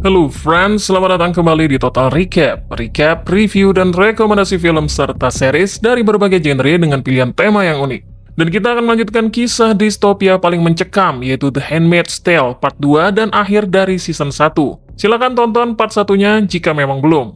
Halo friends, selamat datang kembali di Total Recap, review, dan rekomendasi film serta series dari berbagai genre dengan pilihan tema yang unik. Dan kita akan melanjutkan kisah distopia paling mencekam, yaitu The Handmaid's Tale Part 2 dan akhir dari Season 1. Silahkan tonton part satunya jika memang belum.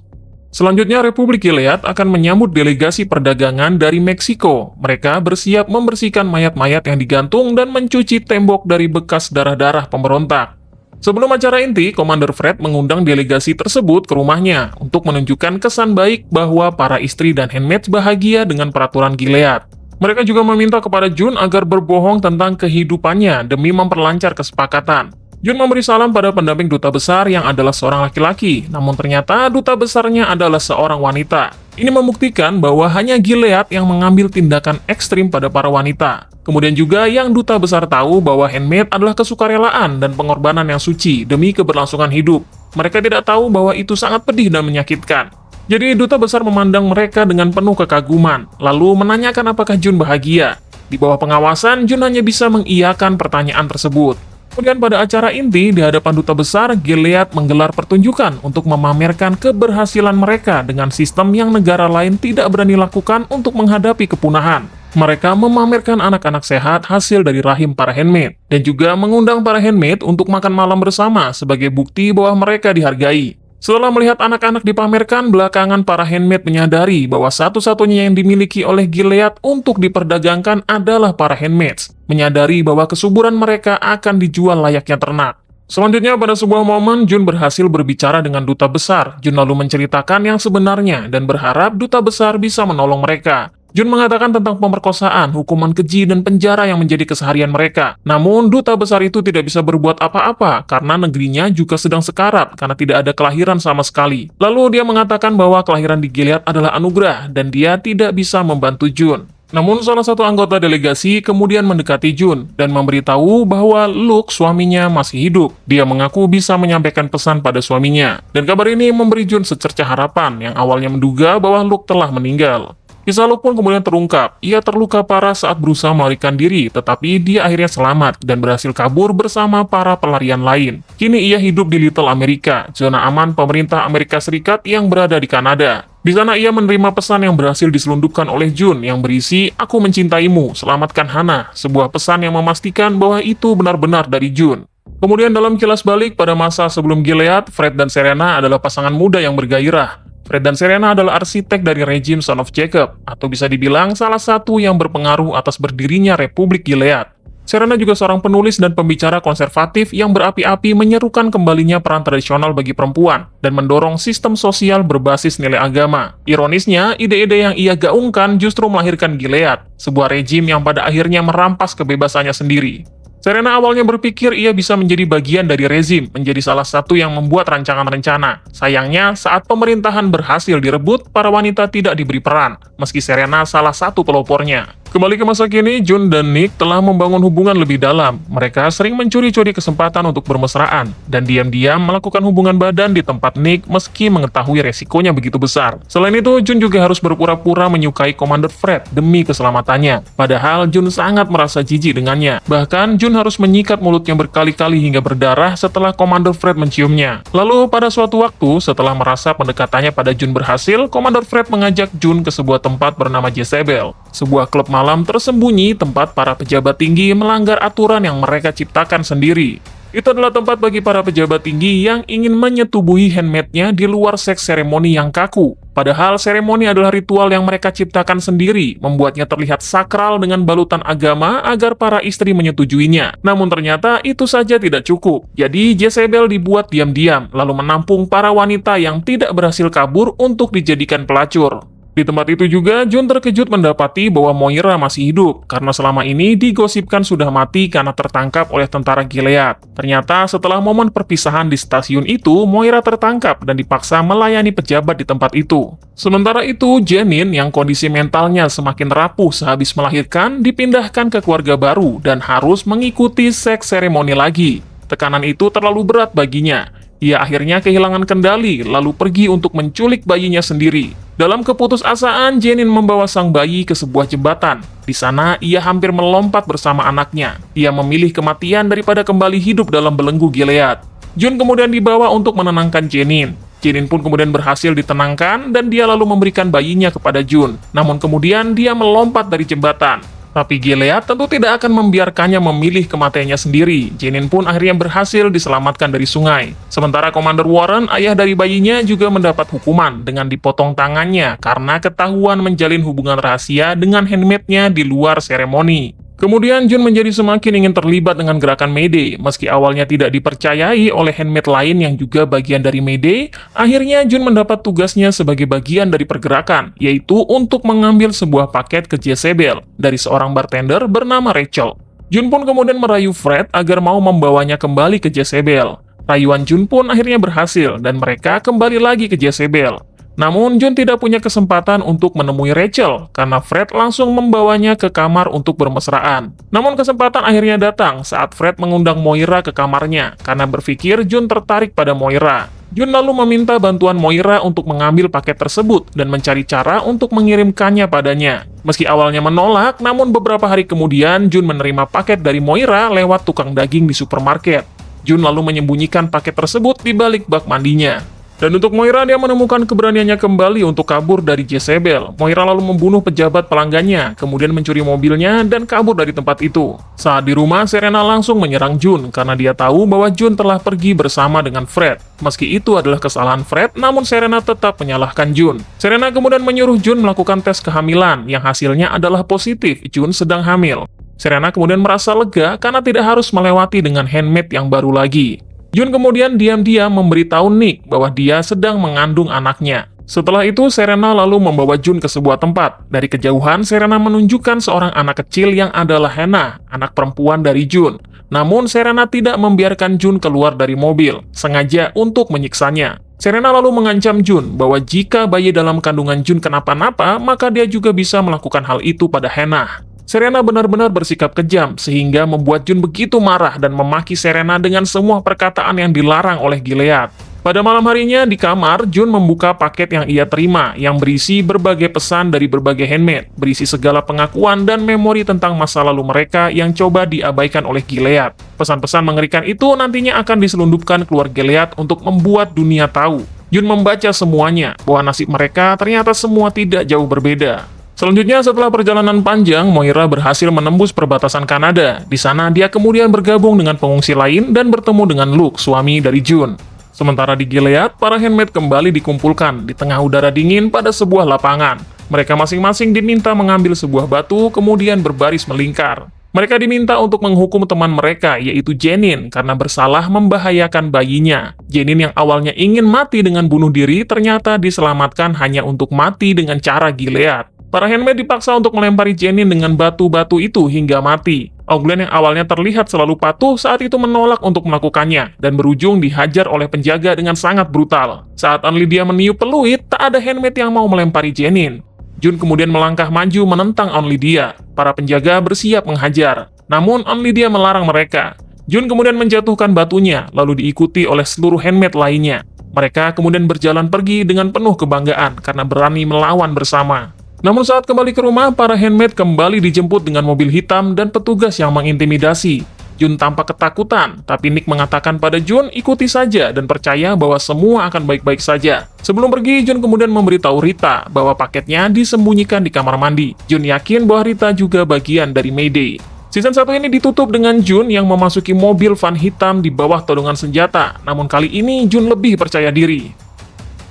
Selanjutnya, Republik Gilead akan menyambut delegasi perdagangan dari Meksiko. Mereka bersiap membersihkan mayat-mayat yang digantung dan mencuci tembok dari bekas darah-darah pemberontak. Sebelum acara inti, Komander Fred mengundang delegasi tersebut ke rumahnya untuk menunjukkan kesan baik bahwa para istri dan handmaids bahagia dengan peraturan Gilead. Mereka juga meminta kepada June agar berbohong tentang kehidupannya demi memperlancar kesepakatan. June memberi salam pada pendamping duta besar yang adalah seorang laki-laki, namun ternyata duta besarnya adalah seorang wanita. Ini membuktikan bahwa hanya Gilead yang mengambil tindakan ekstrim pada para wanita. Kemudian juga yang duta besar tahu bahwa handmaid adalah kesukarelaan dan pengorbanan yang suci demi keberlangsungan hidup. Mereka tidak tahu bahwa itu sangat pedih dan menyakitkan. Jadi duta besar memandang mereka dengan penuh kekaguman, lalu menanyakan apakah June bahagia. Di bawah pengawasan, June hanya bisa mengiyakan pertanyaan tersebut. Kemudian pada acara inti di hadapan duta besar, Gilead menggelar pertunjukan untuk memamerkan keberhasilan mereka dengan sistem yang negara lain tidak berani lakukan untuk menghadapi kepunahan. Mereka memamerkan anak-anak sehat hasil dari rahim para handmaid, dan juga mengundang para handmaid untuk makan malam bersama sebagai bukti bahwa mereka dihargai. Setelah melihat anak-anak dipamerkan, belakangan para handmaid menyadari bahwa satu-satunya yang dimiliki oleh Gilead untuk diperdagangkan adalah para handmaids, menyadari bahwa kesuburan mereka akan dijual layaknya ternak. Selanjutnya, pada sebuah momen, June berhasil berbicara dengan duta besar. June lalu menceritakan yang sebenarnya dan berharap duta besar bisa menolong mereka. June mengatakan tentang pemerkosaan, hukuman keji, dan penjara yang menjadi keseharian mereka. Namun, duta besar itu tidak bisa berbuat apa-apa karena negerinya juga sedang sekarat karena tidak ada kelahiran sama sekali. Lalu dia mengatakan bahwa kelahiran di Gilead adalah anugerah dan dia tidak bisa membantu June. Namun, salah satu anggota delegasi kemudian mendekati June dan memberitahu bahwa Luke, suaminya, masih hidup. Dia mengaku bisa menyampaikan pesan pada suaminya. Dan kabar ini memberi June secercah harapan yang awalnya menduga bahwa Luke telah meninggal. Kisah Luke pun kemudian terungkap. Ia terluka parah saat berusaha melarikan diri, tetapi dia akhirnya selamat dan berhasil kabur bersama para pelarian lain. Kini ia hidup di Little America, zona aman pemerintah Amerika Serikat yang berada di Kanada. Di sana ia menerima pesan yang berhasil diselundupkan oleh June yang berisi, "Aku mencintaimu, selamatkan Hannah," sebuah pesan yang memastikan bahwa itu benar-benar dari June. Kemudian dalam kilas balik pada masa sebelum Gilead, Fred dan Serena adalah pasangan muda yang bergairah. Fred dan Serena adalah arsitek dari rejim Son of Jacob, atau bisa dibilang salah satu yang berpengaruh atas berdirinya Republik Gilead. Serena juga seorang penulis dan pembicara konservatif yang berapi-api menyerukan kembalinya peran tradisional bagi perempuan dan mendorong sistem sosial berbasis nilai agama. Ironisnya, ide-ide yang ia gaungkan justru melahirkan Gilead, sebuah rejim yang pada akhirnya merampas kebebasannya sendiri. Serena awalnya berpikir ia bisa menjadi bagian dari rezim, menjadi salah satu yang membuat rancangan rencana. Sayangnya, saat pemerintahan berhasil direbut, para wanita tidak diberi peran, meski Serena salah satu pelopornya. Kembali ke masa kini, June dan Nick telah membangun hubungan lebih dalam. Mereka sering mencuri-curi kesempatan untuk bermesraan, dan diam-diam melakukan hubungan badan di tempat Nick meski mengetahui resikonya begitu besar. Selain itu, June juga harus berpura-pura menyukai Komander Fred demi keselamatannya. Padahal June sangat merasa jijik dengannya. Bahkan, June harus menyikat mulutnya berkali-kali hingga berdarah setelah Komander Fred menciumnya. Lalu, pada suatu waktu, setelah merasa pendekatannya pada June berhasil, Komander Fred mengajak June ke sebuah tempat bernama Jezebel, sebuah klub malam tersembunyi tempat para pejabat tinggi melanggar aturan yang mereka ciptakan sendiri. Itu adalah tempat bagi para pejabat tinggi yang ingin menyetubuhi handmaidnya di luar seks seremoni yang kaku. Padahal seremoni adalah ritual yang mereka ciptakan sendiri, membuatnya terlihat sakral dengan balutan agama agar para istri menyetujuinya. Namun ternyata itu saja tidak cukup. Jadi Jezebel dibuat diam-diam, lalu menampung para wanita yang tidak berhasil kabur untuk dijadikan pelacur. Di tempat itu juga, June terkejut mendapati bahwa Moira masih hidup, karena selama ini digosipkan sudah mati karena tertangkap oleh tentara Gilead. Ternyata setelah momen perpisahan di stasiun itu, Moira tertangkap dan dipaksa melayani pejabat di tempat itu. Sementara itu, Janine yang kondisi mentalnya semakin rapuh sehabis melahirkan, dipindahkan ke keluarga baru dan harus mengikuti seks seremoni lagi. Tekanan itu terlalu berat baginya. Ia akhirnya kehilangan kendali, lalu pergi untuk menculik bayinya sendiri. Dalam keputusasaan, Janine membawa sang bayi ke sebuah jembatan. Di sana, ia hampir melompat bersama anaknya. Ia memilih kematian daripada kembali hidup dalam belenggu Gilead. Jun kemudian dibawa untuk menenangkan Jaenin. Jaenin pun kemudian berhasil ditenangkan dan dia lalu memberikan bayinya kepada Jun. Namun kemudian dia melompat dari jembatan. Tapi Gilead tentu tidak akan membiarkannya memilih kematiannya sendiri. Jaenin pun akhirnya berhasil diselamatkan dari sungai. Sementara Komander Warren, ayah dari bayinya, juga mendapat hukuman dengan dipotong tangannya karena ketahuan menjalin hubungan rahasia dengan handmaid-nya di luar seremoni. Kemudian Jun menjadi semakin ingin terlibat dengan gerakan Mayday. Meski awalnya tidak dipercayai oleh handmaid lain yang juga bagian dari Mayday, akhirnya Jun mendapat tugasnya sebagai bagian dari pergerakan, yaitu untuk mengambil sebuah paket ke Jezebel dari seorang bartender bernama Rachel. Jun pun kemudian merayu Fred agar mau membawanya kembali ke Jezebel. Rayuan Jun pun akhirnya berhasil dan mereka kembali lagi ke Jezebel. Namun, Jun tidak punya kesempatan untuk menemui Rachel, karena Fred langsung membawanya ke kamar untuk bermesraan. Namun, kesempatan akhirnya datang saat Fred mengundang Moira ke kamarnya, karena berpikir Jun tertarik pada Moira. Jun lalu meminta bantuan Moira untuk mengambil paket tersebut dan mencari cara untuk mengirimkannya padanya. Meski awalnya menolak, namun beberapa hari kemudian Jun menerima paket dari Moira lewat tukang daging di supermarket. Jun lalu menyembunyikan paket tersebut di balik bak mandinya. Dan untuk Moira, dia menemukan keberaniannya kembali untuk kabur dari Jezebel. Moira lalu membunuh pejabat pelanggannya, kemudian mencuri mobilnya dan kabur dari tempat itu. Saat di rumah, Serena langsung menyerang Jun karena dia tahu bahwa Jun telah pergi bersama dengan Fred. Meski itu adalah kesalahan Fred, namun Serena tetap menyalahkan Jun. Serena kemudian menyuruh Jun melakukan tes kehamilan, yang hasilnya adalah positif, Jun sedang hamil. Serena kemudian merasa lega karena tidak harus melewati dengan handmaid yang baru lagi. Jun kemudian diam-diam memberitahu Nick bahwa dia sedang mengandung anaknya. Setelah itu, Serena lalu membawa Jun ke sebuah tempat. Dari kejauhan, Serena menunjukkan seorang anak kecil yang adalah Hannah, anak perempuan dari Jun. Namun, Serena tidak membiarkan Jun keluar dari mobil, sengaja untuk menyiksanya. Serena lalu mengancam Jun bahwa jika bayi dalam kandungan Jun kenapa-napa, maka dia juga bisa melakukan hal itu pada Hannah. Serena benar-benar bersikap kejam, sehingga membuat Jun begitu marah dan memaki Serena dengan semua perkataan yang dilarang oleh Gilead. Pada malam harinya, di kamar, Jun membuka paket yang ia terima, yang berisi berbagai pesan dari berbagai handmaid, berisi segala pengakuan dan memori tentang masa lalu mereka yang coba diabaikan oleh Gilead. Pesan-pesan mengerikan itu nantinya akan diselundupkan keluar Gilead untuk membuat dunia tahu. Jun membaca semuanya, bahwa nasib mereka ternyata semua tidak jauh berbeda. Selanjutnya, setelah perjalanan panjang, Moira berhasil menembus perbatasan Kanada. Di sana, dia kemudian bergabung dengan pengungsi lain dan bertemu dengan Luke, suami dari Jun. Sementara di Gilead, para handmaid kembali dikumpulkan di tengah udara dingin pada sebuah lapangan. Mereka masing-masing diminta mengambil sebuah batu, kemudian berbaris melingkar. Mereka diminta untuk menghukum teman mereka, yaitu Jaenin, karena bersalah membahayakan bayinya. Jaenin yang awalnya ingin mati dengan bunuh diri, ternyata diselamatkan hanya untuk mati dengan cara Gilead. Para handmaid dipaksa untuk melempari Jaenin dengan batu-batu itu hingga mati. Oglen yang awalnya terlihat selalu patuh saat itu menolak untuk melakukannya dan berujung dihajar oleh penjaga dengan sangat brutal. Saat Onlydia meniup peluit, tak ada handmaid yang mau melempari Jaenin. Jun kemudian melangkah maju menentang Onlydia. Para penjaga bersiap menghajar. Namun Onlydia melarang mereka. Jun kemudian menjatuhkan batunya, lalu diikuti oleh seluruh handmaid lainnya. Mereka kemudian berjalan pergi dengan penuh kebanggaan karena berani melawan bersama. Namun saat kembali ke rumah, para handmaid kembali dijemput dengan mobil hitam dan petugas yang mengintimidasi. Jun tampak ketakutan, tapi Nick mengatakan pada Jun ikuti saja dan percaya bahwa semua akan baik-baik saja. Sebelum pergi, Jun kemudian memberitahu Rita bahwa paketnya disembunyikan di kamar mandi. Jun yakin bahwa Rita juga bagian dari Mayday. Season 1 ini ditutup dengan Jun yang memasuki mobil van hitam di bawah todongan senjata. Namun kali ini Jun lebih percaya diri.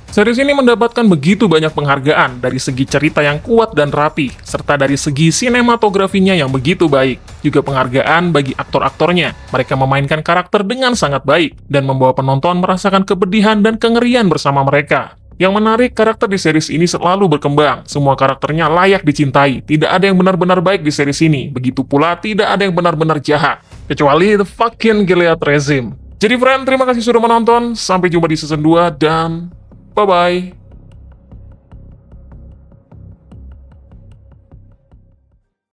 Series ini mendapatkan begitu banyak penghargaan dari segi cerita yang kuat dan rapi, serta dari segi sinematografinya yang begitu baik. Juga penghargaan bagi aktor-aktornya. Mereka memainkan karakter dengan sangat baik, dan membawa penonton merasakan kepedihan dan kengerian bersama mereka. Yang menarik, karakter di series ini selalu berkembang. Semua karakternya layak dicintai. Tidak ada yang benar-benar baik di series ini. Begitu pula, tidak ada yang benar-benar jahat. Kecuali The Fucking Gilead Regime. Jadi friend, terima kasih sudah menonton. Sampai jumpa di season 2, dan bye-bye.